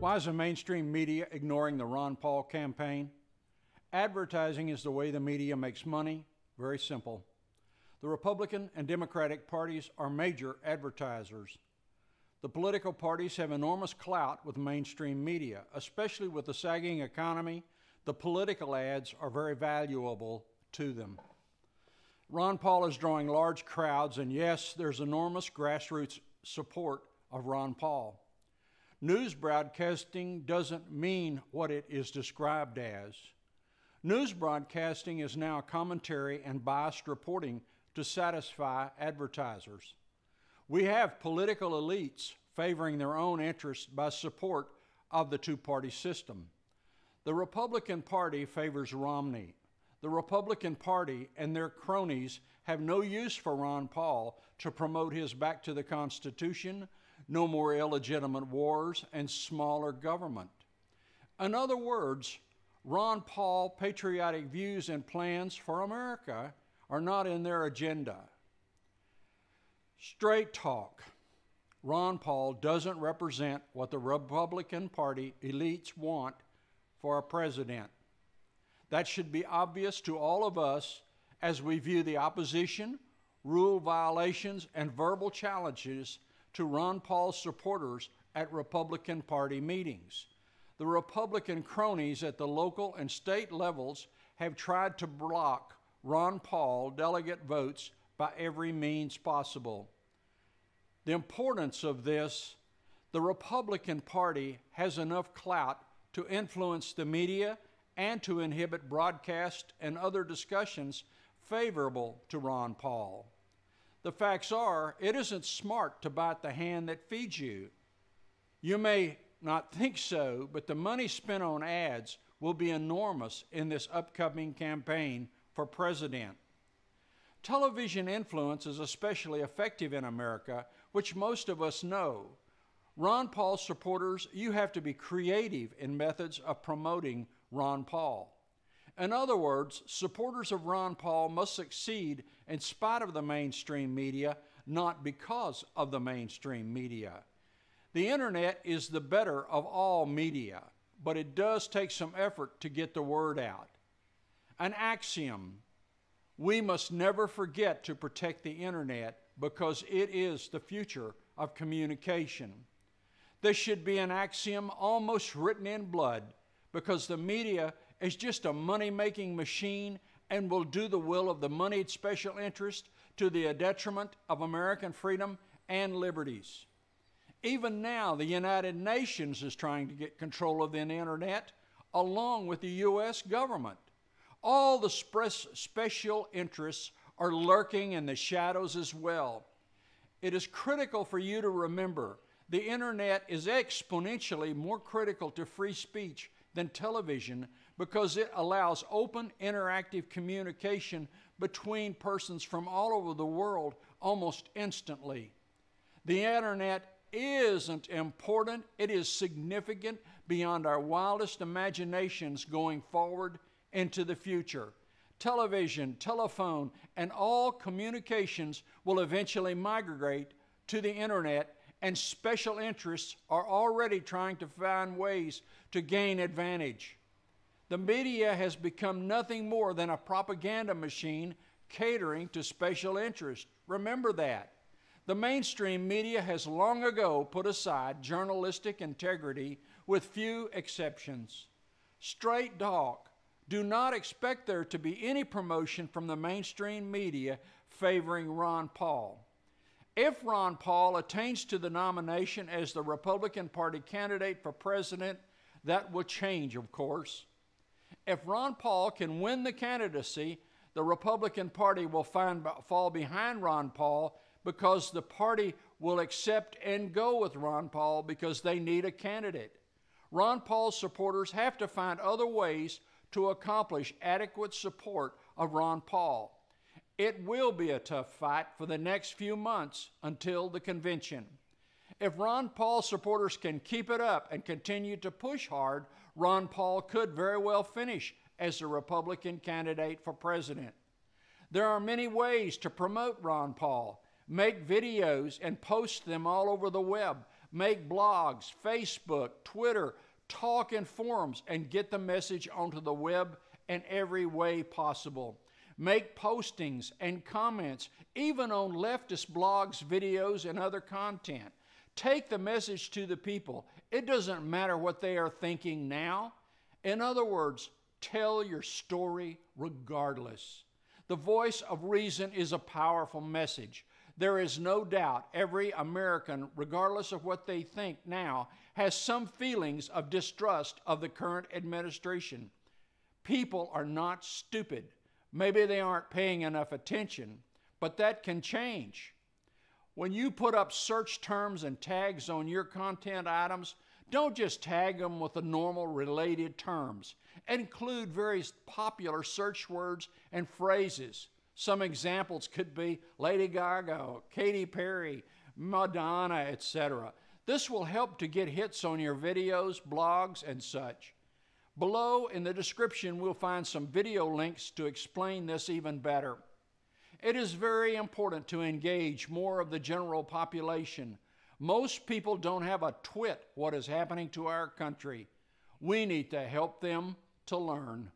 Why is the mainstream media ignoring the Ron Paul campaign? Advertising is the way the media makes money. Very simple. The Republican and Democratic parties are major advertisers. The political parties have enormous clout with mainstream media, especially with the sagging economy. The political ads are very valuable to them. Ron Paul is drawing large crowds, and yes, there's enormous grassroots support of Ron Paul. News broadcasting doesn't mean what it is described as. News broadcasting is now commentary and biased reporting to satisfy advertisers. We have political elites favoring their own interests by support of the two-party system. The Republican Party favors Romney. The Republican Party and their cronies have no use for Ron Paul to promote his back to the Constitution, no more illegitimate wars, and smaller government. In other words, Ron Paul patriotic views and plans for America are not in their agenda. Straight talk. Ron Paul doesn't represent what the Republican Party elites want for a president. That should be obvious to all of us as we view the opposition, rule violations, and verbal challenges to Ron Paul's supporters at Republican Party meetings. The Republican cronies at the local and state levels have tried to block Ron Paul delegate votes by every means possible. The importance of this, the Republican Party has enough clout to influence the media and to inhibit broadcast and other discussions favorable to Ron Paul. The facts are, it isn't smart to bite the hand that feeds you. You may not think so, but the money spent on ads will be enormous in this upcoming campaign for president. Television influence is especially effective in America, which most of us know. Ron Paul supporters, you have to be creative in methods of promoting Ron Paul. In other words, supporters of Ron Paul must succeed in spite of the mainstream media, not because of the mainstream media. The internet is the better of all media, but it does take some effort to get the word out. An axiom: we must never forget to protect the internet because it is the future of communication. This should be an axiom almost written in blood, because the media is just a money-making machine and will do the will of the moneyed special interest to the detriment of American freedom and liberties. Even now, the United Nations is trying to get control of the internet, along with the U.S. government. All the special interests are lurking in the shadows as well. It is critical for you to remember the internet is exponentially more critical to free speech than television because it allows open, interactive communication between persons from all over the world almost instantly. The internet isn't important, it is significant beyond our wildest imaginations going forward into the future. Television, telephone, and all communications will eventually migrate to the internet, and special interests are already trying to find ways to gain advantage. The media has become nothing more than a propaganda machine catering to special interests. Remember that. The mainstream media has long ago put aside journalistic integrity with few exceptions. Straight talk. Do not expect there to be any promotion from the mainstream media favoring Ron Paul. If Ron Paul attains to the nomination as the Republican Party candidate for president, that will change, of course. If Ron Paul can win the candidacy, the Republican Party will fall behind Ron Paul because the party will accept and go with Ron Paul because they need a candidate. Ron Paul's supporters have to find other ways to accomplish adequate support of Ron Paul. It will be a tough fight for the next few months until the convention. If Ron Paul supporters can keep it up and continue to push hard, Ron Paul could very well finish as the Republican candidate for president. There are many ways to promote Ron Paul. Make videos and post them all over the web. Make blogs, Facebook, Twitter, talk in forums, and get the message onto the web in every way possible. Make postings and comments, even on leftist blogs, videos, and other content. Take the message to the people. It doesn't matter what they are thinking now. In other words, tell your story regardless. The voice of reason is a powerful message. There is no doubt every American, regardless of what they think now, has some feelings of distrust of the current administration. People are not stupid. Maybe they aren't paying enough attention, but that can change. When you put up search terms and tags on your content items, don't just tag them with the normal related terms. Include very popular search words and phrases. Some examples could be Lady Gaga, Katy Perry, Madonna, etc. This will help to get hits on your videos, blogs, and such. Below in the description, we'll find some video links to explain this even better. It is very important to engage more of the general population. Most people don't have a twit what is happening to our country. We need to help them to learn.